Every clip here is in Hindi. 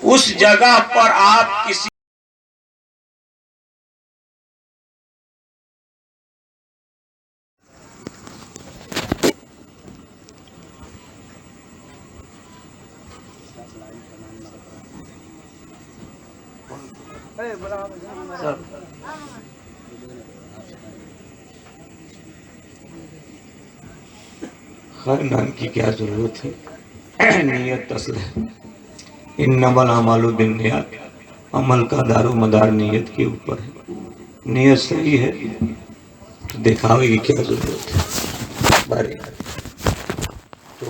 उस जगह पर आप किसी हर नाम की क्या जरूरत है। नियत असल है। इन्नमल अमालु बिन्नियात, अमल का दारो मदार नियत के ऊपर है। नियत सही है तो दिखावे की क्या जरूरत है। बारी तो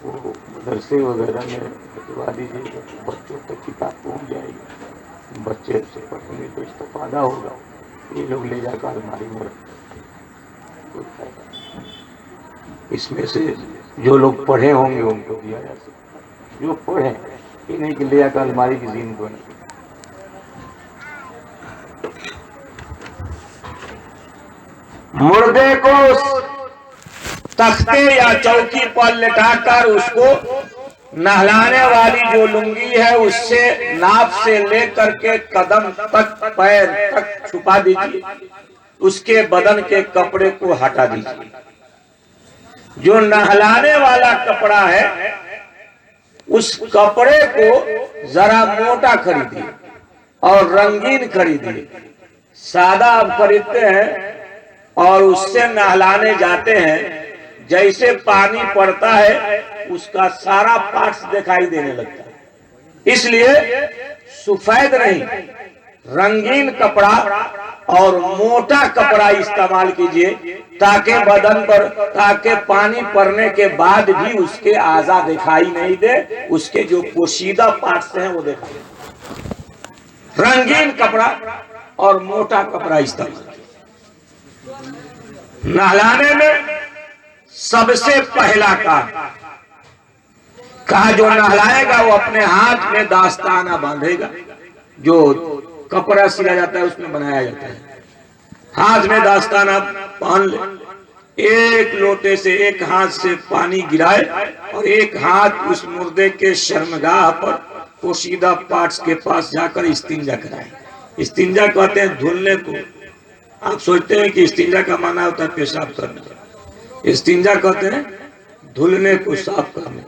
वो मदरसे वगैरह में बतवा दीजिएगा, बच्चों तक किताब पहुँच जाएगी, बच्चे से पढ़ेंगे तो इस्तेफादा होगा। ये लोग ले जाकर अलमारी में रखते, कोई फायदा नहीं। इसमें से जो लोग पढ़े होंगे उनको दिया जा सकता, जो पढ़े ये नहीं कि ले जाकर अलमारी की जीन को नहीं। मुर्दे को तख्ते या चौकी पर लेटाकर उसको नहलाने वाली जो लुंगी है उससे नाप से लेकर के कदम तक पैर तक छुपा दीजिए, उसके बदन के कपड़े को हटा दीजिए। जो नहलाने वाला कपड़ा है उस कपड़े को जरा मोटा खरीदिए और रंगीन खरीदिए। सादा आप खरीदते हैं और उससे नहलाने जाते हैं, जैसे पानी पड़ता है उसका सारा पार्ट्स दिखाई देने लगता है। इसलिए सफेद नहीं, रंगीन कपड़ा और मोटा कपड़ा इस्तेमाल कीजिए ताकि बदन पर, ताकि पानी पड़ने के बाद भी उसके आज़ा दिखाई नहीं दे, उसके जो पोशीदा पार्ट्स हैं वो दिखाई दे। रंगीन कपड़ा और मोटा कपड़ा इस्तेमाल। नहलाने में सबसे पहला काम, कहा जो नहलाएगा वो अपने हाथ में दास्ताना बांधेगा, जो कपड़ा सिला जाता है उसमें बनाया जाता है। हाथ में दास्ताना बांध ले, एक लोटे से एक हाथ से पानी गिराए और एक हाथ उस मुर्दे के शर्मगाह पर पोशीदा पार्ट्स के पास जाकर इस्तिंजा कराए। इस्तिंजा कहते हैं धुलने को। आप सोचते हैं कि इस्तिंजा का माना होता है पेशाब करने, इस्तिंजा कहते हैं धुलने को, साफ करने।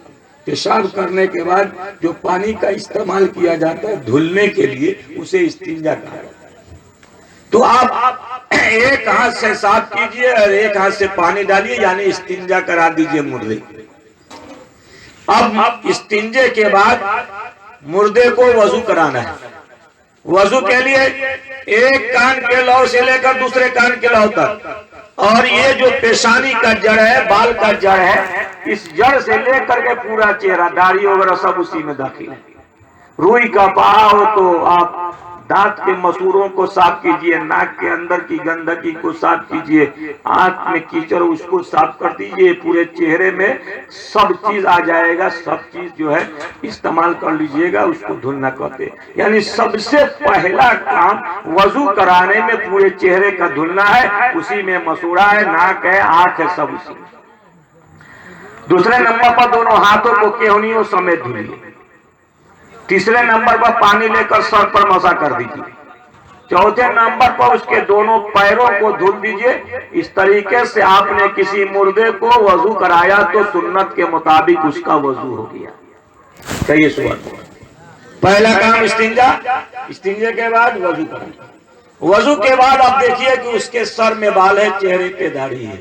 पेशाब करने के बाद जो पानी का इस्तेमाल किया जाता है धुलने के लिए, उसे इस्तिंजा कहा जाता है। तो आप एक हाथ से साफ कीजिए और एक हाथ से पानी डालिए, यानी इस्तिंजा करा दीजिए मुर्दे। अब इस्तिंजे के बाद मुर्दे को वजू कराना है। वजू के लिए एक कान के लौ से लेकर दूसरे कान के लौ तक, और ये जो पेशानी का जड़ है, बाल का जड़ है, इस जड़ से लेकर के पूरा चेहरा, दाढ़ी वगैरह सब उसी में दाखिल है। रुई का बहाव हो तो आप दांत के मसूरों को साफ कीजिए, नाक के अंदर की गंदगी को साफ कीजिए, आंख में कीचड़ उसको साफ कर दीजिए, पूरे चेहरे में सब चीज आ जाएगा। सब चीज जो है इस्तेमाल कर लीजिएगा, उसको धुलना कहते। यानी सबसे पहला काम वजू कराने में पूरे चेहरे का धुलना है, उसी में मसूड़ा है, नाक है, आंख है, सब उसी में। दूसरे नंबर पर दोनों हाथों को केहनियों समेत धुलिए। तीसरे नंबर पर पानी लेकर सर पर मसा कर दीजिए। चौथे नंबर पर उसके दोनों पैरों को धुल दीजिए। इस तरीके से आपने किसी मुर्दे को वजू कराया तो सुन्नत के मुताबिक उसका वजू हो गया। कहिए सुबह। पहला काम इस्तिंजा, इस्तिंजे के बाद वजू कराना। वजू के बाद आप देखिए कि उसके सर में बाल है, चेहरे पे दाढ़ी है।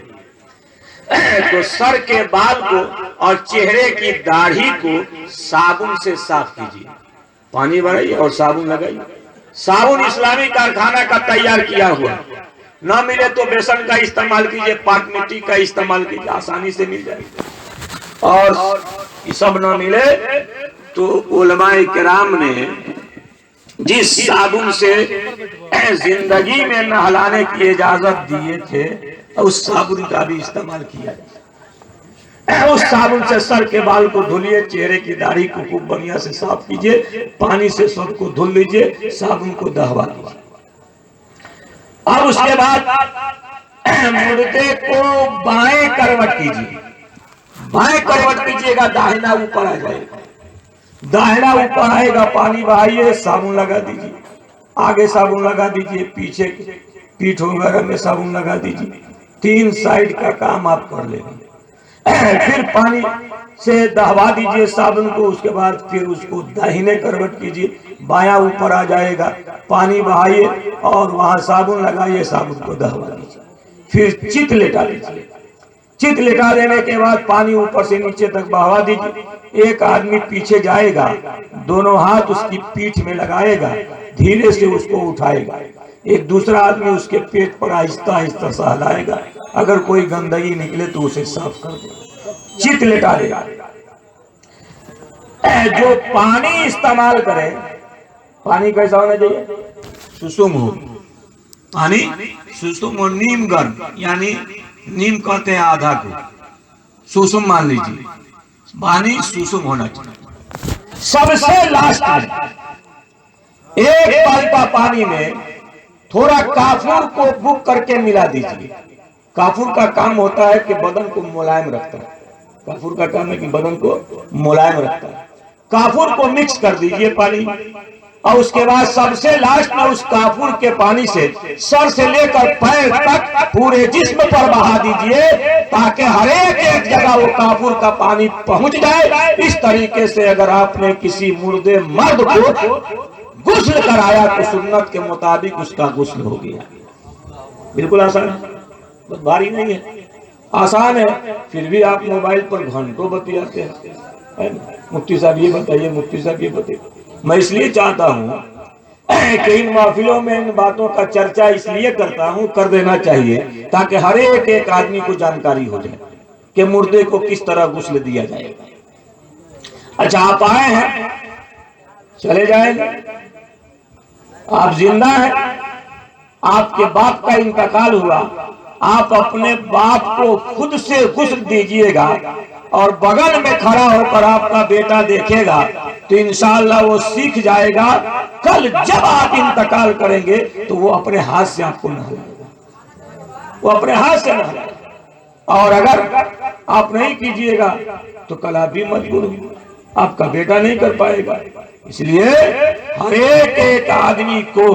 तो सर के बाल को और चेहरे की दाढ़ी को साबुन से साफ कीजिए। पानी भराइए और साबुन लगाइए। साबुन इस्लामी कारखाना का तैयार किया हुआ, न मिले तो बेसन का इस्तेमाल कीजिए, पाक मिट्टी का इस्तेमाल कीजिए, आसानी से मिल जाएगा। और ये सब न मिले तो उलमाए किराम ने जिस साबुन से जिंदगी में नहलाने की इजाजत दिए थे, उस साबुन का भी इस्तेमाल किया जाए। उस साबुन से सर के बाल को धुलिए, चेहरे की दाढ़ी को खूब बढ़िया से साफ कीजिए, पानी से सबको धुल लीजिए, साबुन को दहवा लीजिए। अब उसके बाद मुर्दे को बाएं करवट कीजिए। बाएं करवट कीजिएगा, दाहिना ऊपर आ जाएगा। दाहिना ऊपर आएगा, पानी बहाइए, साबुन लगा दीजिए, आगे साबुन लगा दीजिए, पीछे पीठ वगैरह में साबुन लगा दीजिए, 3 साइड का काम आप कर लेंगे। फिर पानी से दहवा दीजिए साबुन को, उसके बाद फिर उसको दाहिने करवट कीजिए, बायां ऊपर आ जाएगा, पानी बहाइए और वहां साबुन लगाइए, साबुन को दहवा दीजिए, फिर चित लेटा दीजिए। चित लेटा देने के बाद पानी ऊपर से नीचे तक बहावा दीजिए। एक आदमी पीछे जाएगा, दोनों हाथ उसकी पीठ में लगाएगा, धीरे से उसको उठाएगा। एक दूसरा आदमी उसके पेट पर आहिस्ता आहिस्ता सहलाएगा, अगर कोई गंदगी निकले तो उसे साफ कर देगा, चित लेटा देगा। जो पानी इस्तेमाल करे, पानी कैसा होना चाहिए? सुसुम हो, पानी सुसुम हो, नीम गर्म, यानी नीम कहते हैं आधा को, सुसुम मान लीजिए, पानी सुसुम होना चाहिए। सबसे लास्ट में एक पाइपा पानी में थोड़ा काफूर को बुक करके मिला दीजिए। काफूर का काम होता है कि बदन को मुलायम रखता है, काफूर का काम है कि बदन को मुलायम रखता है। काफूर को मिक्स कर दीजिए पानी, और उसके बाद सबसे लास्ट में उस काफूर के पानी से सर से लेकर पैर तक पूरे जिस्म पर बहा दीजिए, ताकि हर एक जगह वो काफूर का पानी पहुंच जाए। इस तरीके से अगर आपने किसी मुर्दे मर्द को गुस्ल कराया तो सुन्नत के मुताबिक उसका गुस्ल हो गया। बिल्कुल आसान है, बहुत भारी नहीं है, आसान है। फिर भी आप मोबाइल पर घंटों बतियाते हैं, मुफ्ती साहब ये बताइए, मुफ्ती साहब ये बताइए। मैं इसलिए चाहता हूँ कि इन महफिलों में इन बातों का चर्चा इसलिए करता हूँ, कर देना चाहिए, ताकि हर एक आदमी को जानकारी हो जाए कि मुर्दे को किस तरह गुस्ल दिया जाएगा। अच्छा, आप आए हैं, चले जाएंगे, आप जिंदा हैं, आपके बाप का इंतकाल हुआ, आप अपने बाप को खुद से गुस्ल दीजिएगा और बगल में खड़ा होकर आपका बेटा देखेगा तो इंशाअल्लाह वो सीख जाएगा। कल जब आप इंतकाल करेंगे तो वो अपने हाथ से आपको नहलाएगा, वो अपने हाथ से नहलाएगा। और अगर आप नहीं कीजिएगा तो कल आप भी मजबूर होंगे, आपका बेटा नहीं कर पाएगा। इसलिए हर एक आदमी को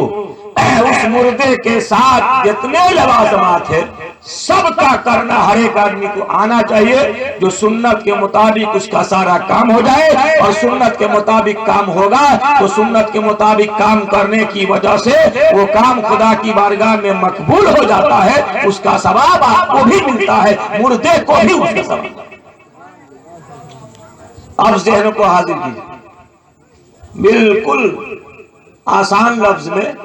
उस मुर्दे के साथ जितने लवाजमात है सबका करना हर एक आदमी को आना चाहिए, जो सुन्नत के मुताबिक उसका सारा काम हो जाए। और सुन्नत के मुताबिक काम होगा तो सुन्नत के मुताबिक काम करने की वजह से वो काम खुदा की बारगाह में मकबूल हो जाता है, उसका सवाब आपको भी मिलता है, मुर्दे को भी उसका सवाब। अब ज़हन को हाजिर कीजिए, बिल्कुल आसान लफ्ज में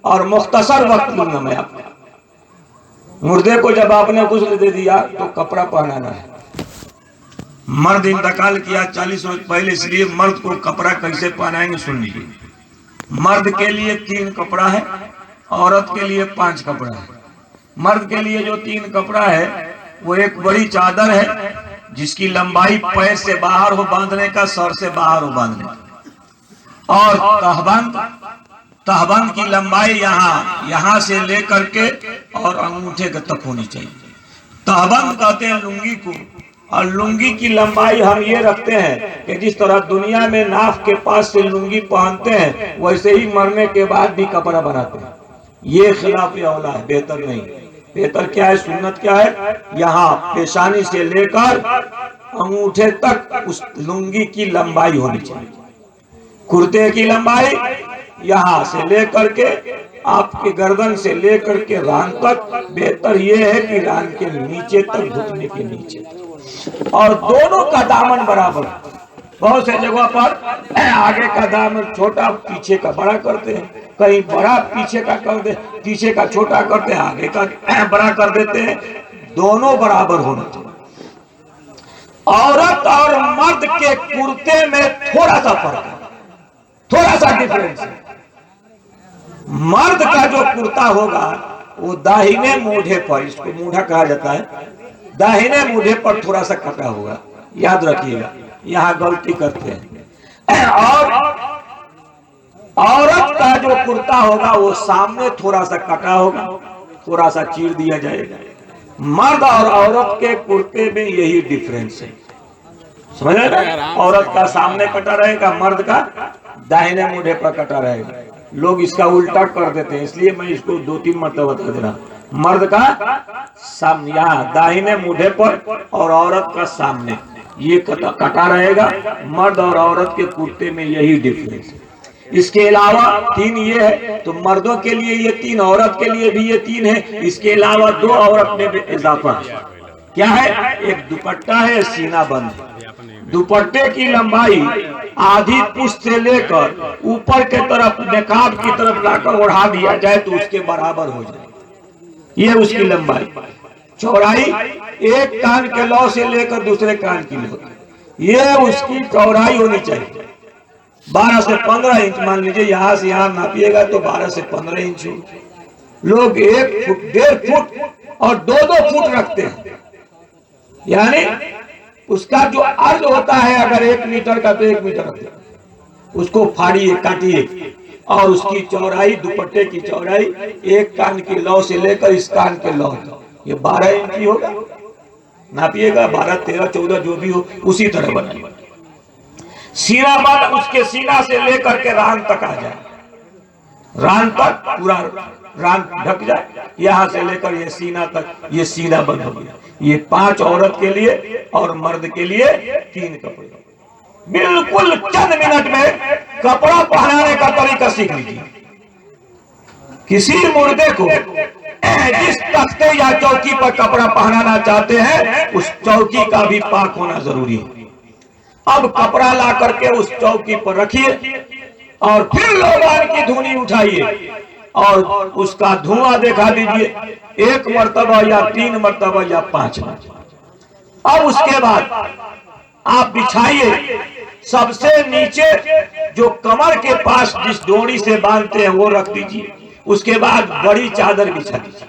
और मुख्तसर वक्त लूंगा मैं आपको। मुर्दे को जब आपने गुस्ल दे दिया तो कपड़ा पहनाना है। मर्द इंतकाल किया 40 रोज पहले, इसलिए मर्द को कपड़ा कैसे पहनाएंगे सुन लीजिए। मर्द के लिए 3 कपड़ा है, औरत के लिए 5 कपड़ा है। मर्द के लिए जो 3 कपड़ा है वो एक बड़ी चादर है जिसकी लंबाई पैर से बाहर हो बांधने का, सर से बाहर हो बांधने का, और तहबंद की लंबाई यहाँ से लेकर के और अंगूठे तक होनी चाहिए। तहबंद कहते हैं लुंगी को, और लुंगी की लंबाई हम ये रखते हैं कि जिस तरह दुनिया में नाफ के पास से लुंगी पहनते हैं वैसे ही मरने के बाद भी कपड़ा बनाते हैं। ये खिलाफ औला है, बेहतर नहीं। बेहतर क्या है, सुन्नत क्या है, यहाँ पेशानी से लेकर अंगूठे तक उस लुंगी की लंबाई होनी चाहिए। कुर्ते की लंबाई यहाँ से लेकर के आपके गर्दन से लेकर के रान तक, बेहतर ये है कि रान के नीचे तक, घुटने के नीचे तक, और दोनों का दामन बराबर। बहुत से जगह पर आगे का दामन छोटा पीछे का बड़ा करते हैं, कहीं बड़ा पीछे का कर दे, पीछे का छोटा करते हैं, आगे का बड़ा कर देते हैं। दोनों बराबर होना चाहिए। औरत और मर्द के कुर्ते में थोड़ा सा फर्क है, थोड़ा सा डिफरेंस है। मर्द का जो कुर्ता होगा वो दाहिने मूढ़े पर, इसको मूढ़ा कहा जाता है, दाहिने मूढ़े पर थोड़ा सा कटा होगा, याद रखिएगा, यहाँ गलती करते हैं। और औरत का जो कुर्ता होगा वो सामने थोड़ा सा कटा होगा, थोड़ा सा चीर दिया जाएगा। मर्द और औरत के कुर्ते में यही डिफरेंस है। समझ रहे ना? औरत का सामने कटा रहेगा, मर्द का दाहिने मुंडे पर कटा रहेगा। लोग इसका उल्टा कर देते हैं, इसलिए मैं इसको 2-3 मरतबा बता दे रहा। मर्द का सामने यहाँ दाहिने मुंडे पर और औरत का सामने ये कटा रहेगा। मर्द और औरत के कुर्ते में यही डिफरेंस है। इसके अलावा 3 ये है, तो मर्दों के लिए ये 3, औरत के लिए भी ये 3 है। इसके अलावा 2 औरत में इजाफा है। क्या है? एक दुपट्टा है, सीना बंद। दुपट्टे की लंबाई आधी पुष्ट से लेकर ऊपर के तरफ नकाब की तरफ लाकर ओढ़ा दिया जाए तो उसके बराबर हो जाए, ये उसकी लंबाई। चौड़ाई एक कान के लौ से लेकर दूसरे कान की लौ, ये उसकी चौड़ाई होनी चाहिए। 12 से 15 इंच मान लीजिए, यहां से यहां नापिएगा तो 12 से 15 इंच हो। लोग 1 फुट, 1.5 फुट और 2-2 फुट रखते हैं। यानी उसका जो अर्ज होता है अगर 1 मीटर का तो 1 मीटर रखते हैं। उसको फाड़िए, काटिए और उसकी चौड़ाई, दुपट्टे की चौड़ाई एक कान की लौ से लेकर इस कान के लौ तक, ये 12 इंच की होगा। नापिएगा 12, 13, 14 जो भी हो उसी तरह बनाइए। सीना बंद उसके सीना से लेकर के रान तक आ जाए, रान तक पूरा रान ढक जाए, यहां से लेकर ये सीना तक, ये सीना बंद हो गया। ये 5 औरत के लिए और मर्द के लिए 3 कपड़े। बिल्कुल चंद मिनट में कपड़ा पहनाने का तरीका सीख लीजिए। किसी मुर्दे को जिस तख्ते या चौकी पर कपड़ा पहनाना चाहते हैं उस चौकी का भी पाक होना जरूरी है। अब कपड़ा ला करके उस चौकी पर रखिए और फिर लोबान की धुनी उठाइए और उसका धुआं देखा दीजिए, 1 मरतबा या 3 मरतबा या 5 मरतबा। अब उसके बाद आप बिछाइए, सबसे नीचे जो कमर के पास जिस डोरी से बांधते हैं वो रख दीजिए। उसके बाद बड़ी चादर बिछा दीजिए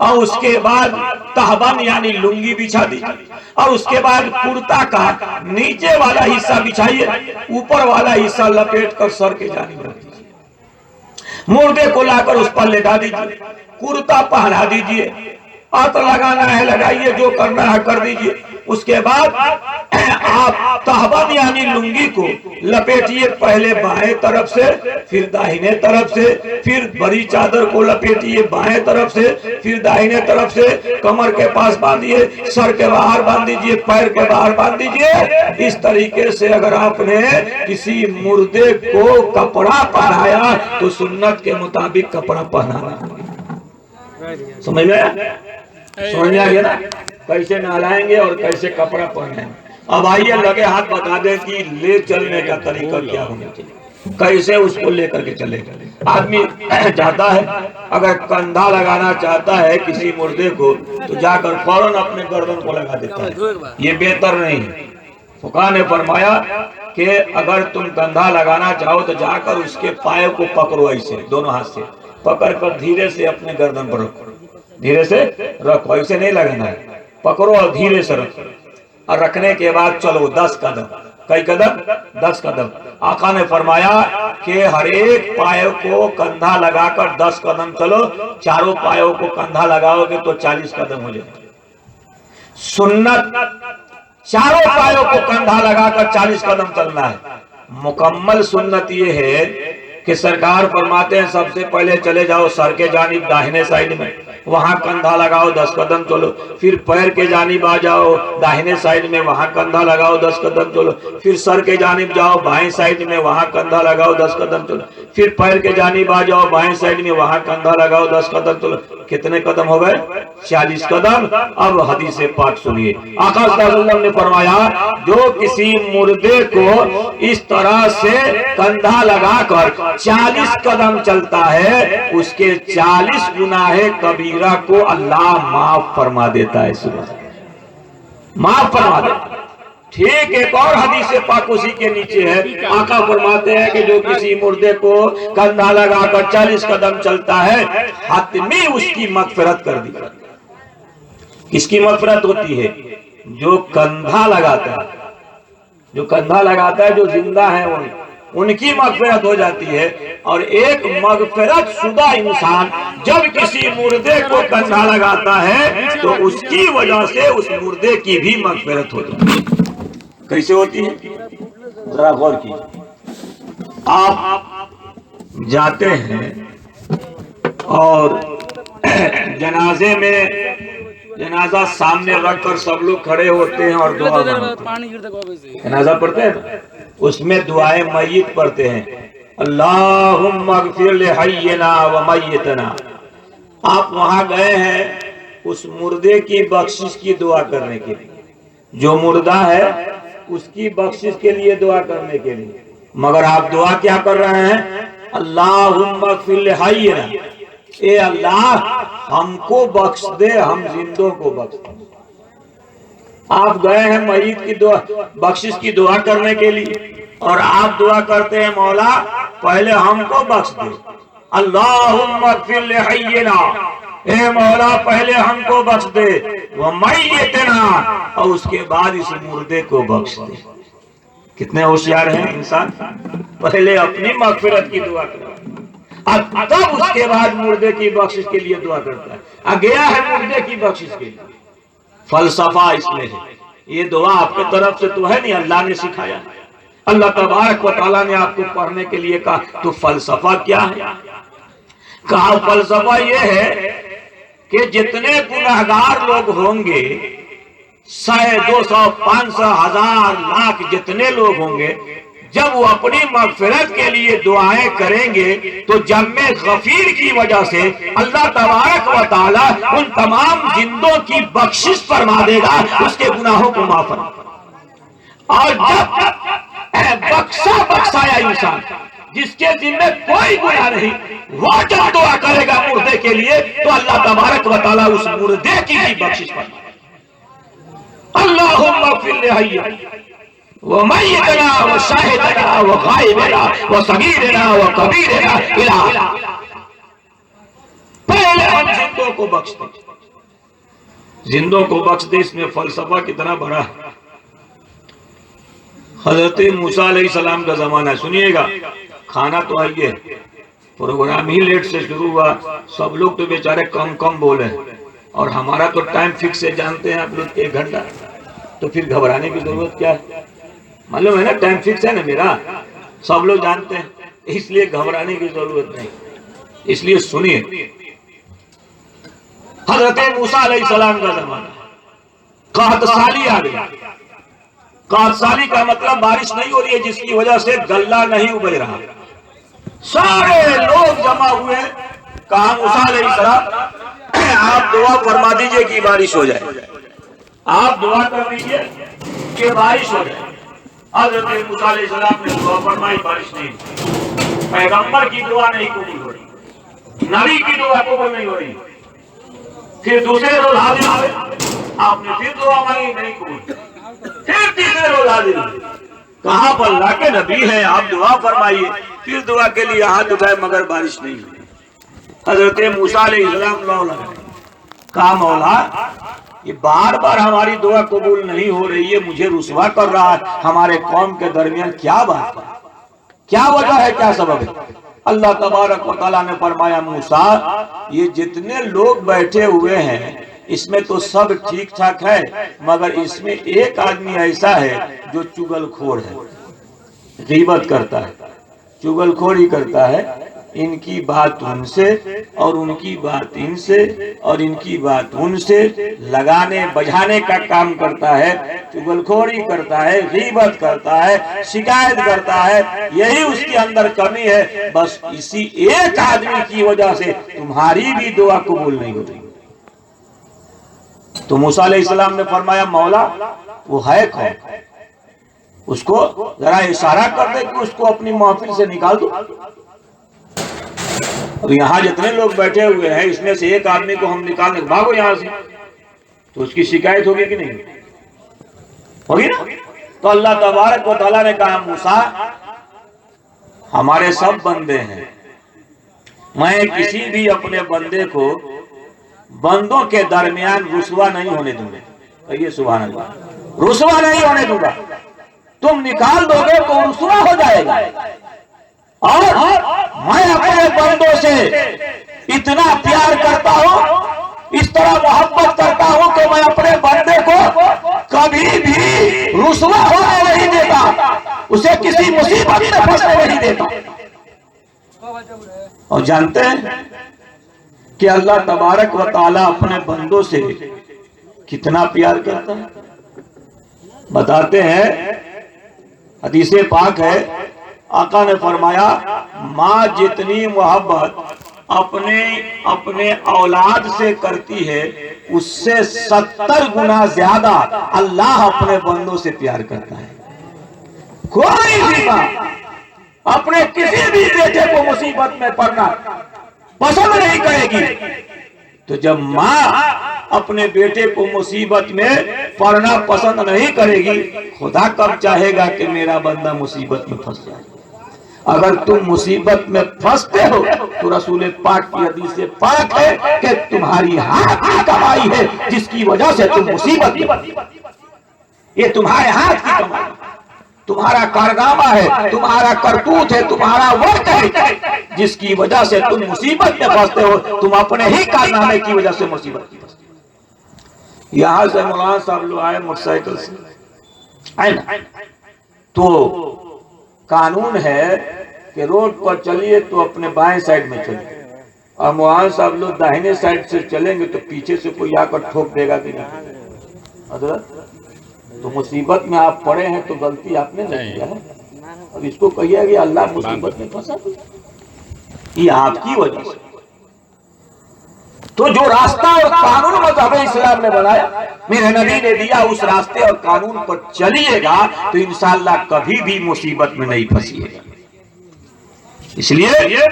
और उसके बाद तहबन यानी लुंगी बिछा दीजिए और उसके बाद कुर्ता का नीचे वाला हिस्सा बिछाइए, ऊपर वाला हिस्सा लपेट कर सर के जानिब रख दीजिए। मुर्दे को लाकर उस पर लेटा दीजिए, कुर्ता पहना दीजिए, हाथ लगाना है लगाइए, जो करना है कर दीजिए। उसके बाद आप तहबन यानी लुंगी को लपेटिए, पहले बाएं तरफ से, फिर दाहिने तरफ से, फिर बड़ी चादर को लपेटिए बाएं तरफ से, फिर दाहिने तरफ से, कमर के पास बांधिए, सर के बाहर बांध दीजिए, पैर के बाहर बांध दीजिए। इस तरीके से अगर आपने किसी मुर्दे को कपड़ा पहनाया तो सुन्नत के मुताबिक कपड़ा पहनाना। समझ में आ गया ना? कैसे नहलाएंगे और कैसे कपड़ा पहनेंगे। अब आइए लगे हाथ बता दें कि ले चलने का तरीका क्या होना चाहिए, कैसे उसको लेकर के चलेगा। आदमी चाहता है अगर कंधा लगाना चाहता है किसी मुर्दे को तो जाकर फौरन अपने गर्दन को लगा देता है, ये बेहतर नहीं। फुकाहा ने फरमाया कि अगर तुम कंधा लगाना चाहो तो जाकर उसके पाए को पकड़ो, ऐसे दोनों हाथ से पकड़ कर धीरे से अपने गर्दन पर रखो, धीरे से रखो, ऐसे नहीं लगाना है, पकड़ो और धीरे से रखो। और रखने के बाद चलो 10 कदम, कई कदम? 10 कदम। आका ने फरमाया कि हर एक पायों को कंधा लगाकर 10 कदम चलो, चारों पायों को कंधा लगाओगे तो 40 कदम हो जाएगा। सुन्नत चारों पायों को कंधा लगाकर 40 कदम चलना है। मुकम्मल सुन्नत ये है कि सरकार फरमाते हैं सबसे पहले चले जाओ सर के जानिब दाहिने साइड में, वहां कंधा लगाओ 10 कदम चलो, फिर पैर के जानिब आ जाओ दाहिने साइड में, वहां कंधा लगाओ 10 कदम चलो, फिर सर के जानिब जाओ बाएं साइड में, वहां कंधा लगाओ 10 कदम चलो, फिर पैर के जानिब आ जाओ बाएं साइड में, वहां कंधा लगाओ 10 कदम चलो। कितने कदम हो गए? 40 कदम। अब हदीस पाक सुनिए, आका सल्लल्लाहु अलैहि वसल्लम ने फरमाया जो किसी मुर्दे को इस तरह से कंधा लगाकर 40 कदम चलता है उसके 40 गुनाहे कबीरा को अल्लाह माफ फरमा देता है, सुबह माफ फरमा देता। ठीक एक और हदीस पाक उसी के नीचे है, आका फरमाते हैं कि जो किसी मुर्दे को कंधा लगाकर 40 कदम चलता है हतमी उसकी मगफिरत कर दी। किसकी मगफिरत होती है? जो कंधा लगाता है, जो कंधा लगाता है, जो जिंदा है उनकी मगफिरत हो जाती है। और एक मगफिरत शुदा इंसान जब किसी मुर्दे को कंधा लगाता है तो उसकी वजह से उस मुर्दे की भी मगफिरत हो जाती है। कैसे होती है, जरा गौर कीजिए। आप जाते हैं और जनाजे में जनाजा सामने रखकर सब लोग खड़े होते हैं और दुआ जनाजा पढ़ते हैं, उसमें दुआएं मय्यत पढ़ते हैं, अल्लाहुम्मा अग़फ़िर लिहय्यिना व मय्यितना। आप वहां गए हैं उस मुर्दे की बख्शिश की दुआ करने के लिए, जो मुर्दा है उसकी बख्शिश के लिए दुआ करने के लिए, मगर आप दुआ क्या कर रहे हैं, अल्लाहुम्मा अग़फ़िर लिहय्यिना, ए अल्लाह हमको बख्श दे, हम जिंदों को बख्श दे। आप गए हैं मय्यत की दुआ बख्शिश की दुआ करने के लिए और आप दुआ करते हैं मौला पहले हमको बख्श दे, अल्लाहुम्मा अग़फ़िर लिहय्यिना, ए मौला पहले हमको बख्श दे, व मय्यितना, और उसके बाद इस मुर्दे को बख्श दे। कितने होशियार हैं इंसान, पहले अपनी मग़फ़िरत की दुआ करता है, तब उसके बाद मुर्दे की बख्शिश के लिए दुआ करता है। गया है मुर्दे की बख्शिश के लिए, फलसफा इसमें है। ये दुआ आपके तरफ से तो है नहीं, अल्लाह ने सिखाया, अल्लाह तबारक व तआला ने आपको पढ़ने के लिए कहा, तो फलसफा क्या है? कहा फलसफा ये है कि जितने गुनहगार लोग होंगे, 100, 200, 500, 1000, लाख जितने लोग होंगे, जब वो अपनी मग़फ़िरत के लिए दुआएं करेंगे तो जम्मे गफीर की वजह से अल्लाह तबारक व तआला उन तमाम जिंदों की बख्शिश फरमा देगा, उसके गुनाहों को माफ फरमा। और जब बख्शाया इंसान जिसके जिम्मे कोई गुनाह नहीं, वो जब दुआ करेगा मुर्दे के लिए तो अल्लाह तबारक व तआला उस मुर्दे की भी बख्शिश फरमा। अल्लाहुम्मा अग़फ़िर लिहय्यिना व मय्यितना व शाहिदना व गायबिना व सगीरना व कबीरना इला, पहले हम जिंदों को बख्श दे, जिंदों को बख्श दे। इसमें फलसफा कितना बड़ा है। हजरत मूसा अलैहिस्सलाम का जमाना, सुनिएगा, खाना तो आइए, प्रोग्राम ही लेट से शुरू हुआ, सब लोग तो बेचारे कम कम बोले, और हमारा तो टाइम फिक्स है, जानते हैं आप लोग, 1 घंटा, तो फिर घबराने की जरूरत क्या है? मालूम है ना, टाइम फिक्स है ना मेरा, सब लोग जानते हैं, इसलिए घबराने की जरूरत नहीं। इसलिए सुनिए, हजरत मूसा अलैहिस्सलाम का जमाना, कहत साली आ गई। कहत साली का मतलब बारिश नहीं हो रही है, जिसकी वजह से गल्ला नहीं उपज रहा, सारे लोग जमा हुए। कहा मूसा अलैहिस्सलाम आप दुआ फरमा दीजिए कि बारिश हो जाए, आप दुआ कर दीजिए कि बारिश हो जाए। हज़रत मूसा अलैहिस्सलाम ने दुआ फरमाई, बारिश नहीं। पैगंबर की दुआ नहीं कबूल हो रही, नबी की दुआ कबूल नहीं हो रही। फिर दूसरे रोज हाजिर हुए, आपने फिर दुआ मांगी, नहीं कबूल। फिर तीसरे रोज हाजिर हुए, कहां पर अल्लाह के नबी है, आप दुआ फरमाइए। फिर दुआ के लिए हाथ उठाए, मगर बारिश नहीं हुई। हज़रत मूसा अलैहिस्सलाम कहा मौला ये बार बार हमारी दुआ कबूल नहीं हो रही है, मुझे रुसवा कर रहा है, हमारे कौम के दरमियान क्या बात है, क्या वजह है, क्या सबब है? अल्लाह तबारक व तआला ने फरमाया, मूसा ये जितने लोग बैठे हुए हैं इसमें तो सब ठीक ठाक है, मगर इसमें एक आदमी ऐसा है जो चुगलखोर है, गीबत करता है, चुगलखोरी करता है। इनकी बात उनसे और उनकी बात इनसे और इनकी बात उनसे लगाने बजाने का काम करता है, चुगलखोरी करता है, गीबत करता है, शिकायत करता है। यही उसके अंदर कमी है। बस इसी एक आदमी की वजह से तुम्हारी भी दुआ कबूल नहीं हो रही। तो मूसा अलैहिस्सलाम ने फरमाया, मौला वो है कौन? उसको जरा इशारा कर दे कि उसको अपनी महफिल से निकाल दो। और यहाँ जितने लोग बैठे हुए हैं इसमें से एक आदमी को हम निकालने, भागो यहाँ से, तो उसकी शिकायत होगी कि नहीं होगी ना? तो अल्लाह तबारक व तआला ने कहा, मूसा हमारे सब बंदे हैं, मैं किसी भी अपने बंदे को बंदों के दरमियान रुसवा नहीं होने दूंगा। कहिए सुभान अल्लाह, रुसवा नहीं होने दूंगा। तुम निकाल दोगे तो रुसवा हो जाएगा। और मैं अपने बंदों से इतना प्यार करता हूं, इस तरह मोहब्बत करता हूं कि मैं अपने बंदे को कभी भी रुसवा होने मुसीबत में फंसने नहीं देता। और जानते हैं कि अल्लाह तबारक व तआला अपने बंदों से कितना प्यार करता है। बताते हैं, हदीसे पाक है, आका ने फरमाया, माँ जितनी मोहब्बत अपने औलाद से करती है उससे 70 गुना ज्यादा अल्लाह अपने बंदों से प्यार करता है। कोई भी माँ अपने किसी भी बेटे को मुसीबत में पड़ना पसंद नहीं करेगी, तो जब माँ अपने बेटे को मुसीबत में पड़ना पसंद नहीं करेगी, खुदा कब चाहेगा कि मेरा बंदा मुसीबत में फंस जाए। अगर तुम मुसीबत में फंसते हो तो रसूल पाक की हदीस से पाक है कि तुम्हारी हाथ की कमाई है जिसकी वजह से तुम मुसीबत में, ये तुम्हारे हाथ की कमाई, तुम्हारा कारनामा है, तुम्हारा करतूत है, तुम्हारा वक्त है जिसकी वजह से तुम मुसीबत में फंसते हो। तुम अपने ही कारनामे की वजह से मुसीबत में फंसते हो। यहां से मौलाना साहब लोग आए मोटरसाइकिल से, है ना, तो कानून है कि रोड पर चलिए तो अपने बाएं साइड में चलिए, और मौलाना साहब लोग दाहिने साइड से चलेंगे तो पीछे से कोई आकर ठोक देगा कि नहीं। हजरत, तो मुसीबत में आप पड़े हैं तो गलती आपने नहीं किया है। अब इसको कहिए कि अल्लाह मुसीबत में फंसा, ये आपकी वजह से। तो जो रास्ता और कानून मज़हब इस्लाम ने बनाया, मेरे नबी ने दिया, उस रास्ते और कानून पर चलिएगा तो इंशाअल्लाह कभी भी मुसीबत में नहीं फंसिएगा। इसलिए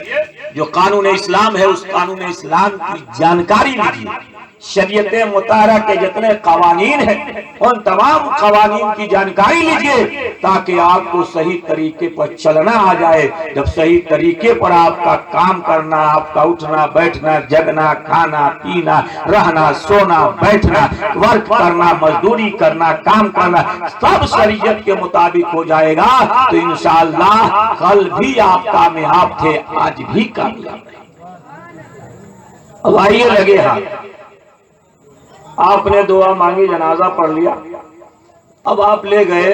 जो कानून इस्लाम है उस कानून इस्लाम की जानकारी लीजिए। शरीयत मुताहरा के जितने कवानीन हैं उन तमाम कवानीन की जानकारी लीजिए ताकि आपको सही तरीके पर चलना आ जाए। जब सही तरीके पर आपका काम करना, आपका उठना बैठना, जगना, खाना पीना, रहना सोना बैठना, वर्क करना, मजदूरी करना, काम करना, सब शरीयत के मुताबिक हो जाएगा तो इंशाअल्लाह कल भी आप कामयाब थे, आज भी कामयाब है। अब आइए लगे हाथ, आपने दुआ मांगी, जनाजा पढ़ लिया, अब आप ले गए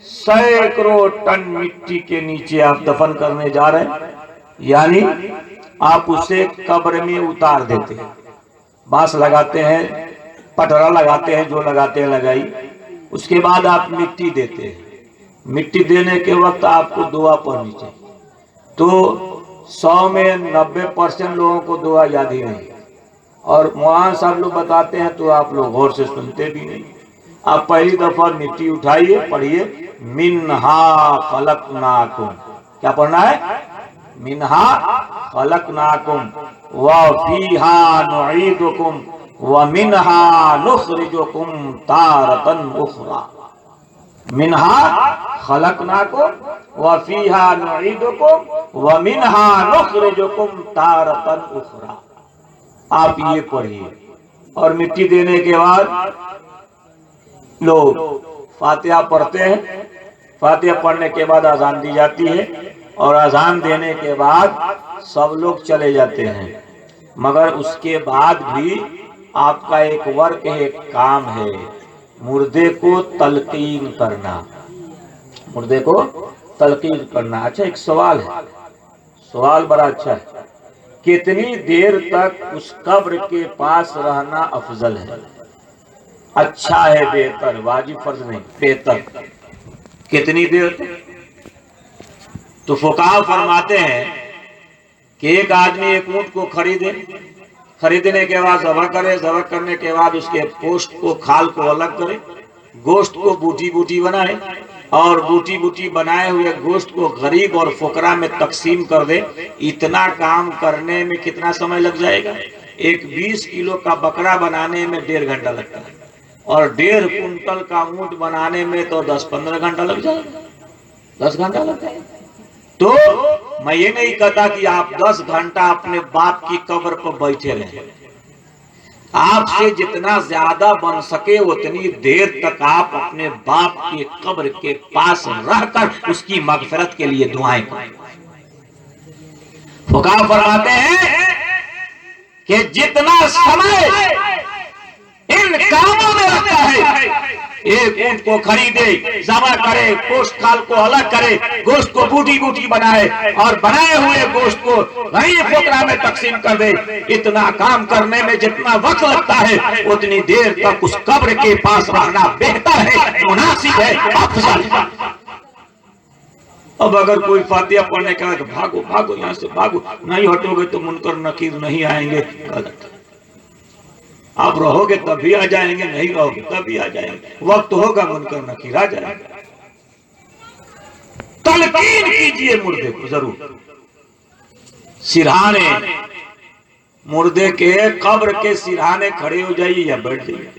सैकड़ों टन मिट्टी के नीचे आप दफन करने जा रहे हैं, यानी आप उसे कब्र में उतार देते हैं। बांस लगाते हैं, पटरा लगाते हैं, जो लगाते हैं लगाई, उसके बाद आप मिट्टी देते हैं। मिट्टी देने के वक्त आपको दुआ पढ़नी चाहिए। तो 100 में 90% लोगों को दुआ याद ही नहीं, और मुआन साहब लोग बताते हैं तो आप लोग गौर से सुनते भी नहीं। आप पहली दफा मिट्टी उठाइए, पढ़िए मिन्हा खलकनाकुम। क्या पढ़ना है? मिन्हा खलकनाकुम व फीहा नुईदुकुम व मिन्हा नुखरिजुकुम तारतन उखरा। मिन्हा खलकनाकुम व फीहा नुईदुकुम व मिन्हा नुखरिजुकुम तारतन उखरा। आप ये पढ़िए, और मिट्टी देने के बाद लोग फातिहा पढ़ते हैं। फातिहा पढ़ने के बाद अजान दी जाती है, और अजान देने के बाद सब लोग चले जाते हैं। मगर उसके बाद भी आपका एक वर्क है, एक काम है, मुर्दे को तलकीन करना। मुर्दे को तलकीन करना। अच्छा, एक सवाल है, सवाल बड़ा अच्छा है, कितनी देर तक उस कब्र के पास रहना अफजल है? अच्छा है, बेहतर, वाजिब फर्ज नहीं, बेहतर। कितनी देर तक? तो फुकाहा फरमाते हैं कि एक आदमी एक ऊंट को खरीदने के बाद ज़बह करे, ज़बह करने के बाद उसके पोस्ट को, खाल को अलग करे, गोश्त को बूटी बूटी बनाए, और बूटी बूटी बनाए हुए गोश्त को गरीब और फुकरा में तकसीम कर दे। इतना काम करने में कितना समय लग जाएगा? एक 20 किलो का बकरा बनाने में 1.5 घंटा लगता है, और 1.5 कुंटल का ऊंट बनाने में तो 10-15 घंटा लग जाएगा। 10 घंटा लग जाएगा। तो मैं ये नहीं कहता कि आप 10 घंटा अपने बाप की कब्र पर बैठे रहे। आपसे जितना ज्यादा बन सके उतनी देर तक आप अपने बाप की कब्र के पास रहकर उसकी मगफिरत के लिए दुआएं करें। फुकाहा फरमाते हैं कि जितना समय इन कामों में लगता है एक ऊंट को खरीदे, जबा करे, गोश्त खाल को अलग करे, गोश्त को बूटी बूटी बनाए और बनाए हुए गोश्त को गरीब फुकरा में तकसीम कर दे। इतना काम करने में जितना वक्त लगता है उतनी देर तक उस कब्र के पास रहना बेहतर है, मुनासिब है, अफजल है। अब अगर कोई फातिहा पढ़ने का तो भागो भागो यहाँ से भागो, नहीं हटोगे तो मुनकर नकीर नहीं आएंगे, गलत। आप रहोगे तभी आ जाएंगे, नहीं रहोगे तभी आ जाएंगे, वक्त होगा मुनकर नकीर आ जाएंगे। तलकीन कीजिए मुर्दे को जरूर, सिरहाने मुर्दे के कब्र के सिरहाने खड़े हो जाइए या बैठ जाइए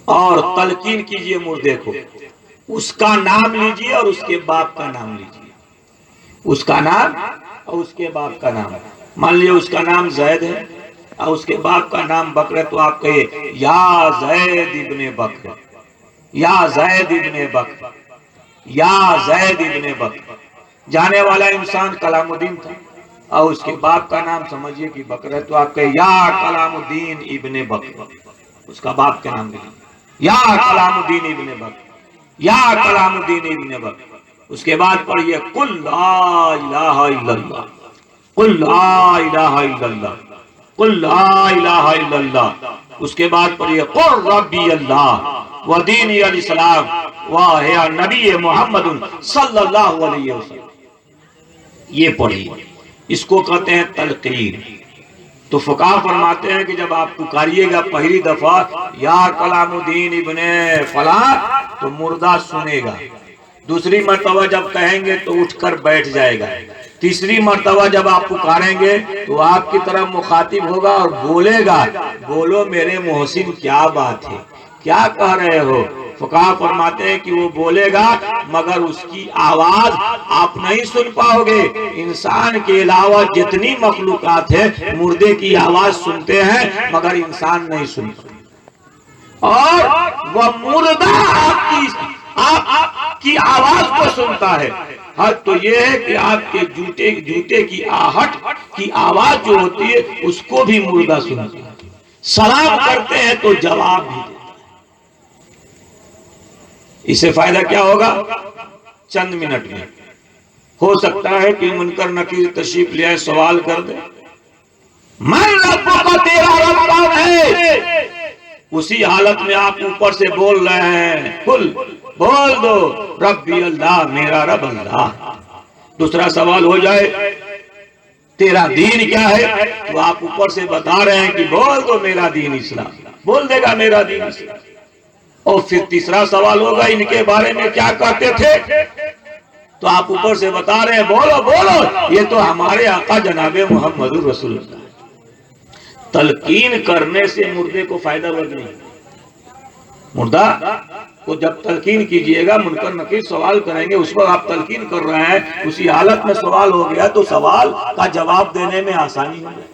और तलकीन कीजिए मुर्दे को। उसका नाम लीजिए और उसके बाप का नाम लीजिए, उसका नाम और उसके बाप का नाम। मान लीजिए उसका नाम जैद है और उसके बाप का नाम बकर है, तो आप कहिए या जैद इब्ने बकर, या जैद इब्ने बकर, या जैद इब्ने बकर। जाने वाला इंसान कलामुद्दीन था और उसके बाप का नाम समझिए कि बकर है, तो आप कहिए या कलामुद्दीन इब्ने बकर, उसका बाप का नाम लीजिए, या कलामुद्दीन इब्ने बकर, या कलामुद्दीन इब्ने बकर। उसके बाद पढ़िए कुल ला इलाहा इल्लल्लाह, कुल ला इलाहा इल्लल्लाह, कुल ला इलाहा इल्लल्लाह। उसके बाद पढ़िए कुल रब्बी अल्लाह व दीनी अल इस्लाम व या नबी मोहम्मद सल्लल्लाहु अलैहि वसल्लम। ये पढ़िए, इसको कहते हैं तलकीन। तो फुकाहा फरमाते हैं कि जब आप पुकारिएगा पहली दफा या कलामुद्दीन इब्ने फला, तो मुर्दा सुनेगा। दूसरी मर्तबा जब कहेंगे तो उठकर बैठ जाएगा। तीसरी मर्तबा जब आप पुकारेंगे तो आपकी तरफ मुखातिब होगा और बोलेगा, बोलो मेरे मोहसिन क्या बात है, क्या कह रहे हो। फुकाहा फरमाते हैं कि वो बोलेगा मगर उसकी आवाज आप नहीं सुन पाओगे। इंसान के अलावा जितनी मखलूकात है मुर्दे की आवाज सुनते हैं मगर इंसान नहीं सुनता, और वह मुर्दा आपकी आवाज को सुनता है। हद तो यह है कि आपके जूते की आहट की आवाज जो होती है उसको भी मुर्दा सुनता है। सलाम करते हैं तो जवाब भी देता है। इससे फायदा क्या होगा, चंद मिनट में हो सकता है कि मुनकर नकीर तशरीफ ले आए, सवाल कर दे, मैं रब को तेरा रब कौन है। उसी हालत में आप ऊपर से बोल रहे हैं, कुल बोल दो रब्बी अल्लाह, मेरा रब अल्लाह। दूसरा सवाल हो जाए तेरा दीन क्या है, तो आप ऊपर से बता रहे हैं कि बोल दो मेरा दीन इस्लाम, बोल देगा मेरा दीन इस्लाम। और फिर तीसरा सवाल होगा इनके बारे में क्या कहते थे, तो आप ऊपर से बता रहे हैं बोलो बोलो ये तो हमारे आका जनाबे मोहम्मद रसूलुल्लाह। तलकीन करने से मुर्दे को फायदा लग नहीं। मुर्दा को जब तलकीन कीजिएगा, मुनकर नकीर सवाल करेंगे, उस पर आप तलकीन कर रहे हैं, उसी हालत में सवाल हो गया तो सवाल का जवाब देने में आसानी हो जाए।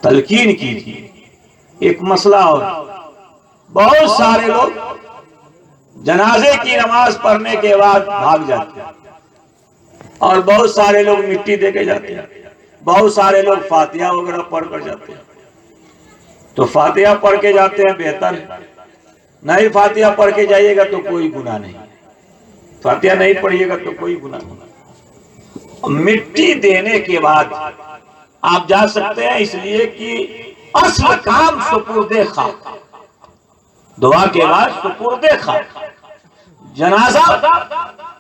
तलकीन कीजिए। एक मसला और, बहुत सारे लोग जनाजे की नमाज पढ़ने के बाद भाग जाते हैं और बहुत सारे लोग मिट्टी दे के जाते हैं, बहुत सारे लोग फातिहा वगैरह पढ़ कर जाते हैं। तो फातिहा पढ़ के जाते हैं बेहतर है, नहीं फातिहा पढ़ के जाइएगा तो कोई गुनाह नहीं, फातिहा नहीं पढ़िएगा तो कोई गुनाह नहीं। मिट्टी देने के बाद आप जा सकते हैं, इसलिए कि असल काम सुपुर्दे खाक, दुआ के बाद सुपुर्दे खाक। जनाजा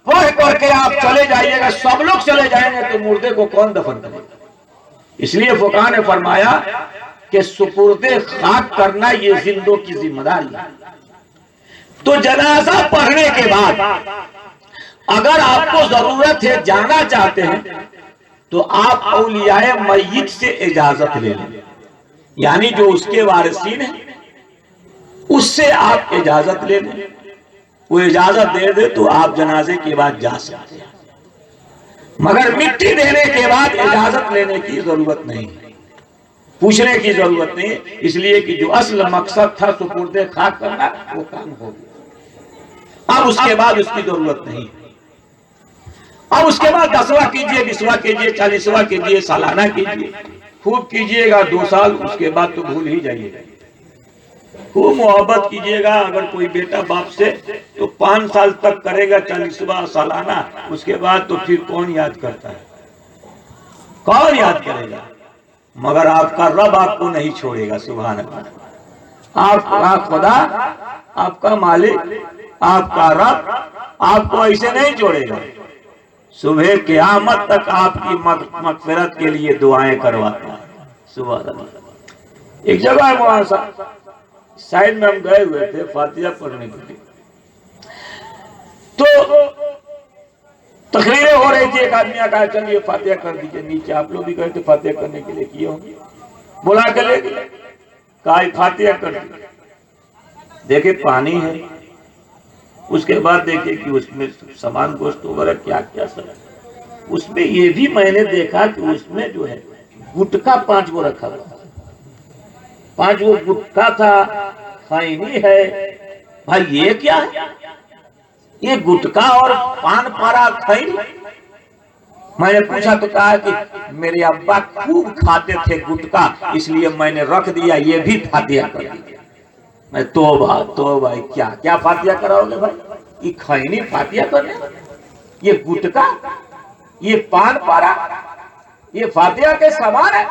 पढ़ करके आप चले जाइएगा, सब लोग चले जाएंगे तो मुर्दे को कौन दफन करेगा। इसलिए फुकाहा ने फरमाया कि सुपुर्दे खाक करना ये जिंदों की जिम्मेदारी है। तो जनाजा पढ़ने के बाद अगर आपको जरूरत है, जाना चाहते हैं, तो आप औलियाए मय्यत से इजाजत ले लें, यानी जो उसके वारिसीन है उससे आप इजाजत ले लें। वो इजाजत दे दे तो आप जनाजे के बाद जा सकते हैं, मगर मिट्टी देने के बाद इजाजत लेने की जरूरत नहीं, पूछने की जरूरत नहीं, इसलिए कि जो असल मकसद था सुपुर्दे खाक करना वो काम हो गया। अब उसके बाद उसकी जरूरत नहीं। अब उसके बाद 10वां कीजिए, 20वां कीजिए, 40वां कीजिए, सालाना कीजिए, खूब कीजिएगा 2 साल, उसके बाद तो भूल ही जाइएगा। खूब मोहब्बत कीजिएगा। अगर कोई बेटा बाप से तो 5 साल तक करेगा 40वां सालाना, उसके बाद तो फिर कौन याद करता है, कौन याद करेगा। मगर आपका रब आपको नहीं छोड़ेगा। सुभान अल्लाह। आपका खुदा, आपका मालिक, आपका रब आपको ऐसे नहीं छोड़ेगा। सुबह क़यामत तक आपकी मग़फ़िरत के लिए दुआएं करवाता है। सुभान अल्लाह। एक जगह है वहां साइड में हम गए हुए थे फातिहा पढ़ने के लिए, तो तकरीरें हो रही थी। एक आदमी ने कहा चलिए फातिहा कर दीजिए नीचे। आप लोग भी गए थे फातिहा करने के लिए, किए होंगे। बुला के ले गए, कहा फातिहा कर दी। देखे पानी है, उसके बाद देखे कि उसमें सामान गोश्त वगैरह क्या क्या सब। उसमें ये भी मैंने देखा कि उसमें जो है गुटखा 5 गो रखा हुआ, 5 गो गुटखा था, खैनी है। भाई ये क्या है, ये गुटखा और पान पारा खैनी। मैंने पूछा तो कहा कि मेरे अब्बा खूब खाते थे गुटखा, इसलिए मैंने रख दिया, ये भी फातिहा कर दिया। मैं तौबा तौबा, क्या क्या फातिहा कराओगे भाई, ये खैनी फातिहा करने, ये गुटखा, ये पान पारा, ये फातिहा के समान है।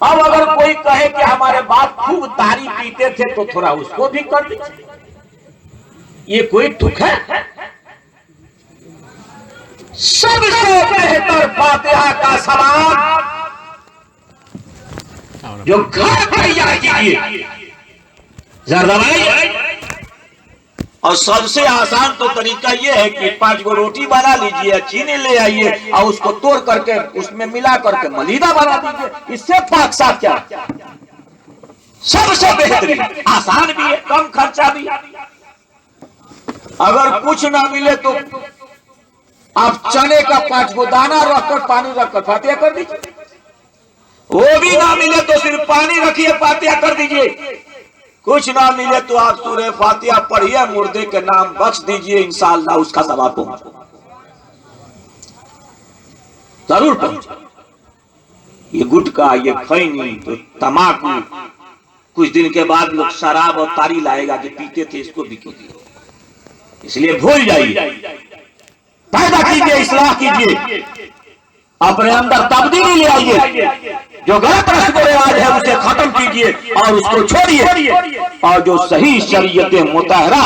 अब अगर कोई कहे कि हमारे बाप खूब तारी पीते थे तो थोड़ा उसको भी कर दीजिए, ये कोई दुख है। सबसे बेहतर फातिहा का समान जो घर तैयार कीजिए, जरदवाई। और सबसे आसान तो तरीका यह है कि 5 गो रोटी बना लीजिए, चीनी ले आइए और उसको तोड़ करके उसमें मिला करके मलीदा बना दीजिए। इससे पाक साफ क्या, सबसे बेहतरीन, आसान भी है, कम खर्चा भी। अगर कुछ ना मिले तो आप चने का 5 गो दाना रखकर पानी रखकर फातिहा कर दीजिए। वो भी ना मिले तो सिर्फ पानी रखिए, फातिहा कर दीजिए। कुछ ना मिले तो आप सूरह फातिहा पढ़िए, मुर्दे के नाम बख्श दीजिए, इंशाअल्लाह उसका सवाब पहुंचे, जरूर पहुंचे। ये गुटखा, ये खैनी, तो तमाकू, कुछ दिन के बाद लोग शराब और तारी लाएगा कि पीते थे, इसको भी कीजिए। इसलिए भूल जाइए, पैदा कीजिए, इस्लाह कीजिए, अपने अंदर तब्दीली ले आइए। जो गलत रस्म रिवाज है उसे खत्म कीजिए और उसको छोड़िए, और जो सही शरीयत मुतहरा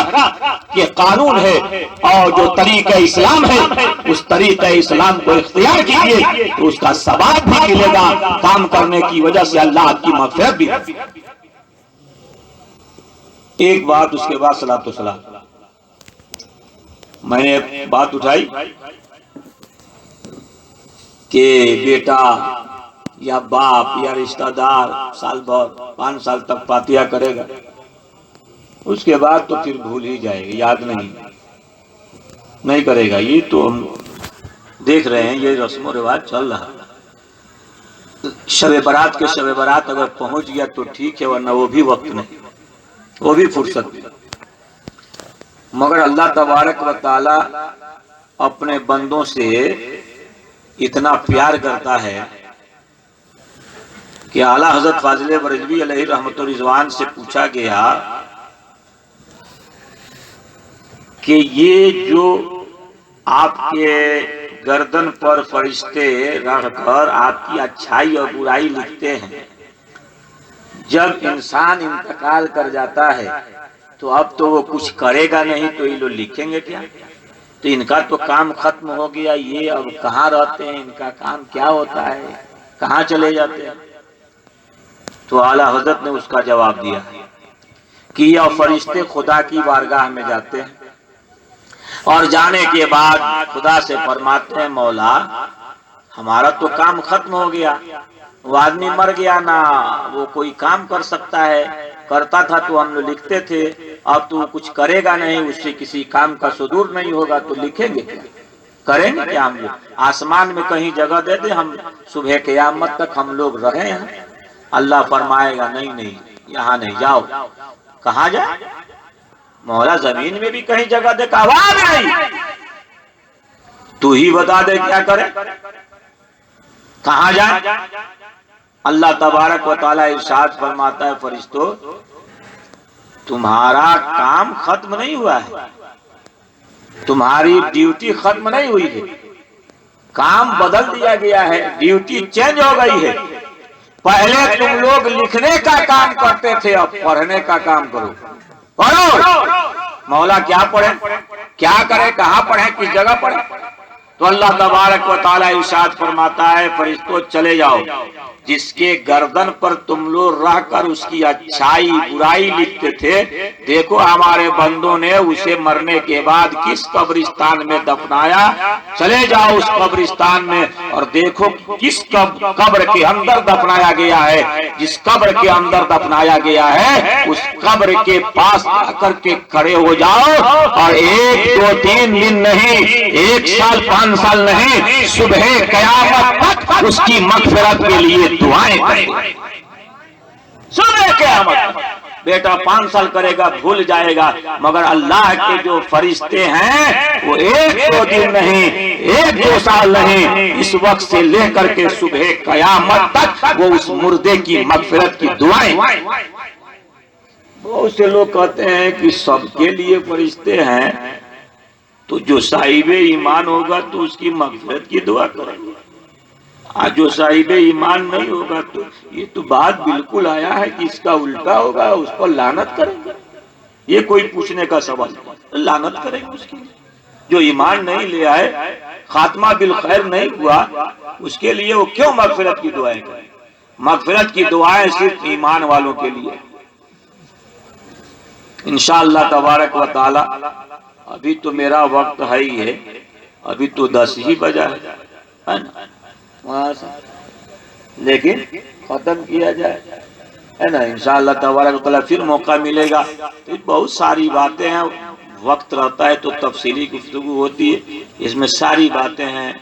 के कानून है और जो तरीका इस्लाम है उस तरीका इस्लाम को इख्तियार कीजिए, तो उसका सवाब भी मिलेगा। काम करने की वजह से अल्लाह की मग़फ़िरत भी। एक बात, उसके बाद सलातो सलाम। मैंने एक बात उठाई कि बेटा या बाप या रिश्तेदार साल भर 5 साल तक फातिहा करेगा, उसके बाद तो फिर भूल ही जाएगा, याद नहीं करेगा। ये तो हम देख रहे हैं, ये रस्म रिवाज चल रहा है। शब बारात के शब बारात अगर पहुंच गया तो ठीक है, वरना वो भी वक्त नहीं, वो भी फुर्सत नहीं। मगर अल्लाह तबारक व तआला अपने बंदों से इतना प्यार करता है कि आला हजरत फाजिल बरेलवी अलैहि रहमत व रिज़वान से पूछा गया कि ये जो आपके गर्दन पर फरिश्ते रखकर आपकी अच्छाई और बुराई लिखते हैं, जब इंसान इंतकाल कर जाता है तो अब तो वो कुछ करेगा नहीं, तो ये लोग लिखेंगे क्या? तो इनका तो काम खत्म हो गया, ये अब कहाँ रहते हैं, इनका काम क्या होता है, कहाँ चले जाते हैं? तो आला हजरत ने उसका जवाब दिया कि यह फरिश्ते खुदा की बारगाह में जाते हैं और जाने के बाद खुदा से फरमाते हैं, मौला हमारा तो काम खत्म हो गया, वो आदमी मर गया ना, वो कोई काम कर सकता है, करता था तो हम लोग लिखते थे, अब तो कुछ करेगा नहीं, उससे किसी काम का सुदूर नहीं होगा, तो लिखेंगे क्या, करेंगे क्या? हम लोग आसमान में कहीं जगह दे दे, हम सुबह क़यामत तक हम लोग रहे हैं। अल्लाह फरमाएगा नहीं, यहाँ नहीं, जाओ। कहाँ जाए? मौला जमीन में भी कहीं जगह दे, आवाज नहीं, तू ही बता दे क्या करे, कहाँ जाए? अल्लाह तबारक व तआला इरशाद फरमाता है, फरिश्तों तुम्हारा काम खत्म नहीं हुआ है, तुम्हारी ड्यूटी खत्म नहीं हुई है, काम बदल दिया गया है, ड्यूटी चेंज हो गई है। पहले तुम लोग लिखने का काम करते थे, अब पढ़ने का काम करो। पढ़ो। मौला क्या पढ़े, क्या करे, कहाँ पढ़े, किस जगह पढ़े? तो अल्लाह तबारक व तआला इरशाद फरमाता है, फरिश्तों चले जाओ, जिसके गर्दन पर तुम लोग रहकर उसकी अच्छाई बुराई लिखते थे, देखो हमारे बंदों ने उसे मरने के बाद किस कब्रिस्तान में दफनाया। चले जाओ उस कब्रिस्तान में और देखो किस कब्र के अंदर दफनाया गया है। जिस कब्र के अंदर दफनाया गया है उस कब्र के पास आकर के खड़े हो जाओ और 1, 2, 3 दिन नहीं, 1 साल 5 साल नहीं, सुबह क़यामत तक उसकी मग़फ़िरत के लिए दुआएं करें। सुबह क़यामत बेटा 5 साल करेगा भूल जाएगा, मगर अल्लाह के जो फरिश्ते हैं वो 1-2 दिन नहीं, 1-2 साल नहीं, इस वक्त से लेकर के सुबह क़यामत तक वो उस मुर्दे की मग़फ़िरत की दुआएं। बहुत से लोग कहते हैं कि सबके लिए फरिश्ते हैं, तो जो साहिबे ईमान होगा तो उसकी मग़फ़िरत की दुआ करेंगे, आज जो साहिबे ईमान नहीं होगा तो ये तो बात बिल्कुल आया है कि इसका उल्टा होगा, उस पर लानत करेंगे। ये कोई पूछने का सवाल, लानत करेंगे उसके लिए। जो ईमान नहीं ले आए, खात्मा बिल खैर नहीं हुआ, उसके लिए वो क्यों मग़फ़िरत की दुआएं करें? मग़फ़िरत की दुआएं सिर्फ ईमान वालों के लिए। इंशाअल्लाह तबारक व तआला अभी तो मेरा वक्त है ही है, अभी तो 10 ही बजा है ना, वहां से लेकिन खत्म किया जाए, है ना। इंशाअल्लाह तबारक व तआला फिर मौका मिलेगा। तो बहुत सारी बातें हैं, वक्त रहता है तो तफसीली गुफ्तगू होती है, इसमें सारी बातें हैं,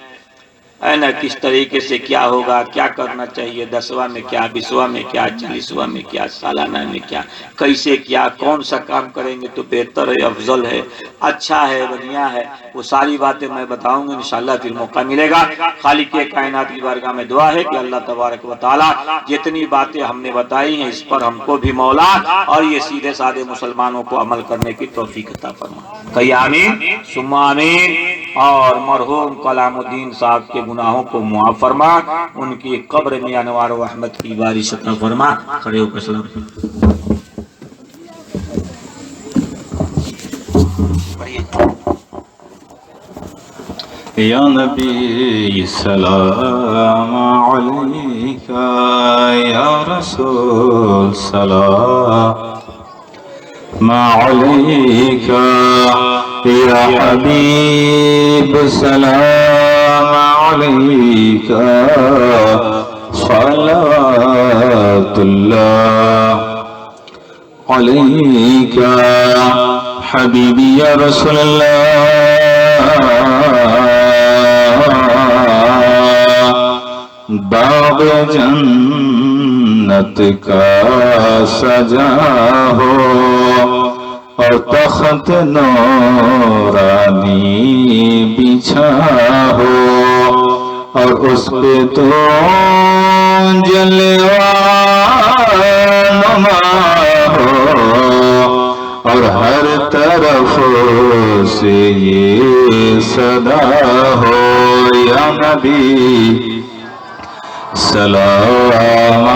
है ना। किस तरीके से क्या होगा, क्या करना चाहिए, 10वां में क्या, 20वां में क्या, 40वां में क्या, सालाना में क्या, कैसे क्या, कौन सा काम करेंगे तो बेहतर है, अफजल है, अच्छा है, बढ़िया है, वो सारी बातें मैं बताऊंगा इंशाअल्लाह फिर मौका मिलेगा। खालिक के कायनात की बारगाह में दुआ है कि अल्लाह तबारक व तआला जितनी बातें हमने बताई हैं इस पर हमको भी मौला और ये सीधे साधे मुसलमानों को अमल करने की तौफीक अता फरमा। कही आमीन सुम्मा आमीन। और मरहूम कलामुद्दीन साहब के गुनाहों को मुआफ फरमा, उनकी कब्र में अनवार व रहमत की बारिश अता फरमा। खड़े होकर सलाम या नबी सलाम अलैका, या रसूल सलाम अलैका, या हबीब सलाम अलैका, सलावतुल्लाह अलैका, हबीबी या रसूलल्लाह, बाग जन्नत का सजा हो और तख्त नूरानी बिछा हो और उस पे तो जलवा नुमा हो और हर तरफ से ये सदा हो, या नबी सलाम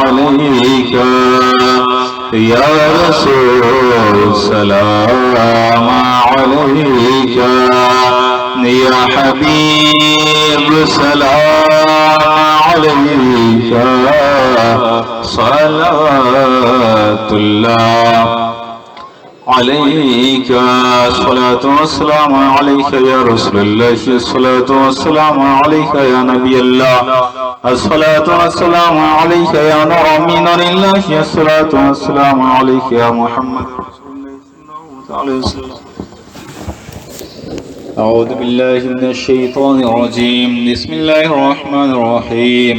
अलैका, या रसूल सलाम अलैका, या हबीब सलाम अलैका, सलावतुल्लाह अलैका, सलातु वस्सलाम अलैका या रसूलल्लाह, सलातु वस्सलाम अलैका या नबी अल्लाह, अस्सलातु वस्सलाम अलैका या नूर मिन नूरिल्लाह, अस्सलातु वस्सलाम अलैका या मुहम्मद रसूलुल्लाह अलैहि वसल्लम। अऊज़ु बिल्लाहि मिनश शैतानिर रजीम, बिस्मिल्लाहिर रहमानिर रहीम।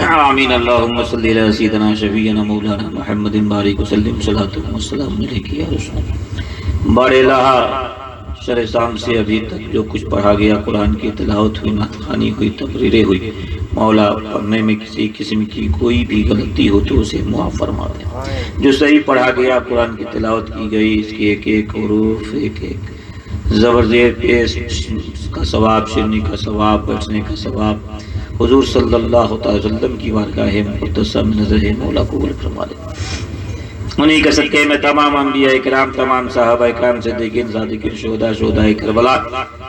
आमीन अल्लाहुम्मा सल्ली अला सय्यिदिना शफीना मौलाना मुहम्मदिन बारिक वसल्लिम सल्लल्लाहु अलैहि वसल्लम। बारेलाहा शरे शाम से अभी तक जो कुछ पढ़ा गया, कुरान की तिलावत हुई, नातखानी हुई, तकरीरें हुई, मौला पढ़ने में किसी किस्म की कोई भी गलती हो तो उसे मुआफ़ फरमा दे। जो सही पढ़ा गया, कुरान की तिलावत की गई, इसके एक एक हुरूफ, एक एक ज़बर ज़ेर पेश का सवाब, सुनने का सवाब, बैठने का सवाब हुजूर सल्लल्लाहु अलैहि वसल्लम की बारगाह मुक़द्दसा में नज़र मौला कबूल फरमा ले। उन्हीं के सदक़े में तमाम अंबिया इकराम, तमाम साहबा इकराम, सिद्दीक़ीन, सादिक़ीन, शुहदा करबला,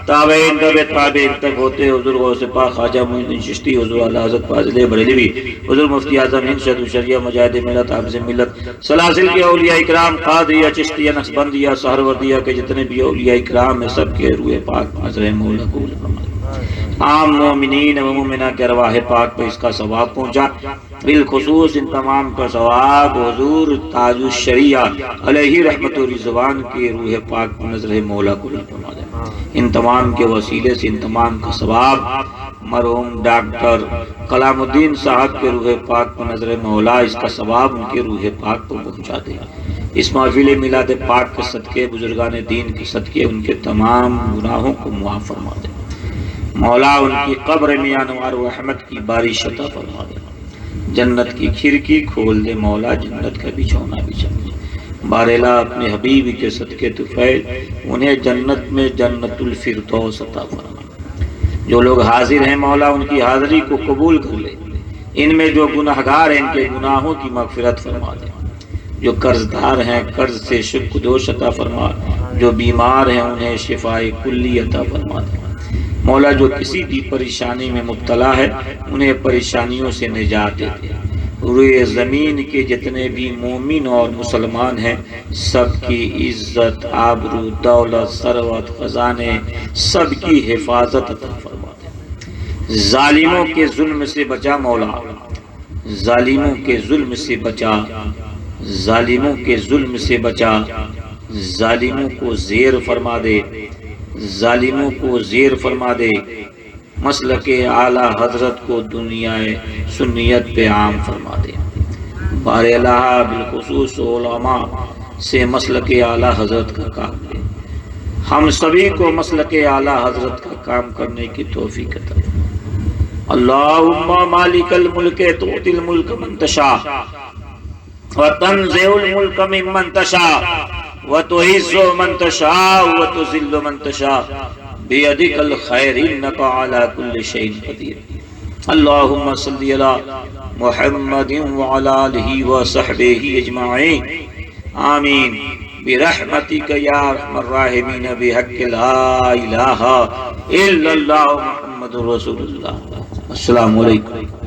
ताबईन ताबईन तक होते हुजूर गौसे पाक ख्वाजा मुईनुद्दीन चिश्ती, हुजूर आला हज़रत फाज़िल बरेलवी, हुजूर मुफ्ती आज़म हिंद शहदुल शरिया मुजाहिद मिल्लत हाफ़िज़ मिल्लत, सलासिल के औलिया इकराम, क़ादिरिया, चिश्तिया, नक्शबंदिया, सहरवर्दिया के जितने भी औलिया इकराम है, सबके रूह पाक नज़र मौला कबूल फरमा ले। आम मोमिनीन व मोमिना के अरवाह पाक पे इसका सवाब पहुँचा। बिलखुसूस इन तमाम का सवाब हुजूर ताजुश शरिया अलैहि रहमतुर रिज़वान के रूह पाक पर नज़र मौला कबूल फरमा दे। इन तमाम के वसीले से इन तमाम का सवाब मरहूम डॉक्टर कलामुद्दीन साहब के रूह पाक पर नज़र मौला इसका सवाब उनके रूह पाक पर पहुँचा दे। इस महफिल मिलाद पाक के सदक़े, बुजुर्गान दीन के सदक़े उनके तमाम गुनाहों को मुआफ़ फरमा दे। मौला उनकी कब्र में अनवार व रहमत की बारिश अता फरमा दे। जन्नत की खिड़की खोल दे मौला, जन्नत का बिछौना बिछा दे। बारेला अपने हबीब के सदक़े तुफ़ैल उन्हें जन्नत में जन्नतुल फिरदौस अता फरमा। जो लोग हाजिर हैं मौला उनकी हाज़िरी को कबूल कर ले। इनमें जो गुनाहगार हैं इनके गुनाहों की मग़फ़िरत फरमा दे। जो कर्जदार हैं कर्ज से शुक्र अता फरमा। जो बीमार हैं उन्हें शिफाए कुल्ली अता फरमा दे। मौला जो किसी भी परेशानी में मुब्तला है उन्हें परेशानियों से निजात दे दे। रूए ज़मीन के जितने भी मोमिन और मुसलमान हैं सबकी इज्जत, आबरू, दौलत, सरवत, खजाने सबकी हिफाजत अता फरमा दे। जालिमों के जुल्म से बचा मौला, जालिमों के जुल्म से बचा। जालिमों के जुल्म से बचा, जालिमों को ज़ेर फरमा दे, जालिमों को ज़ेर फरमा दे। मसलके आला हजरत को दुनियाए सुन्नियत पे आम फरमा दे। बारे अल्लाह बिलखुसूस उलमा से मसलके आला हजरत का काम दे। हम सभी को मसलके आला हजरत का काम करने की तौफीक अता फरमा। अल्लाहुम्मा मालिकल मुल्के तुतिल मुल्क मन तशा व तंज़िउल मुल्क मिम्मन तशा व तुइज़्ज़ु मन तशा व तुज़िल्लु मन तशा बियदिकल खैर इन्नका अला कुल्लि शैइन कदीर। अल्लाहुम्मा सल्लि अला मुहम्मदिन व अला आलिहि व सहबिहि अजमाइन आमीन बिरहमतिका या अरहमर राहिमीन बिहक्कि ला इलाहा इल्लल्लाहु मुहम्मदुर रसूलुल्लाह। अस्सलामु अलैकुम।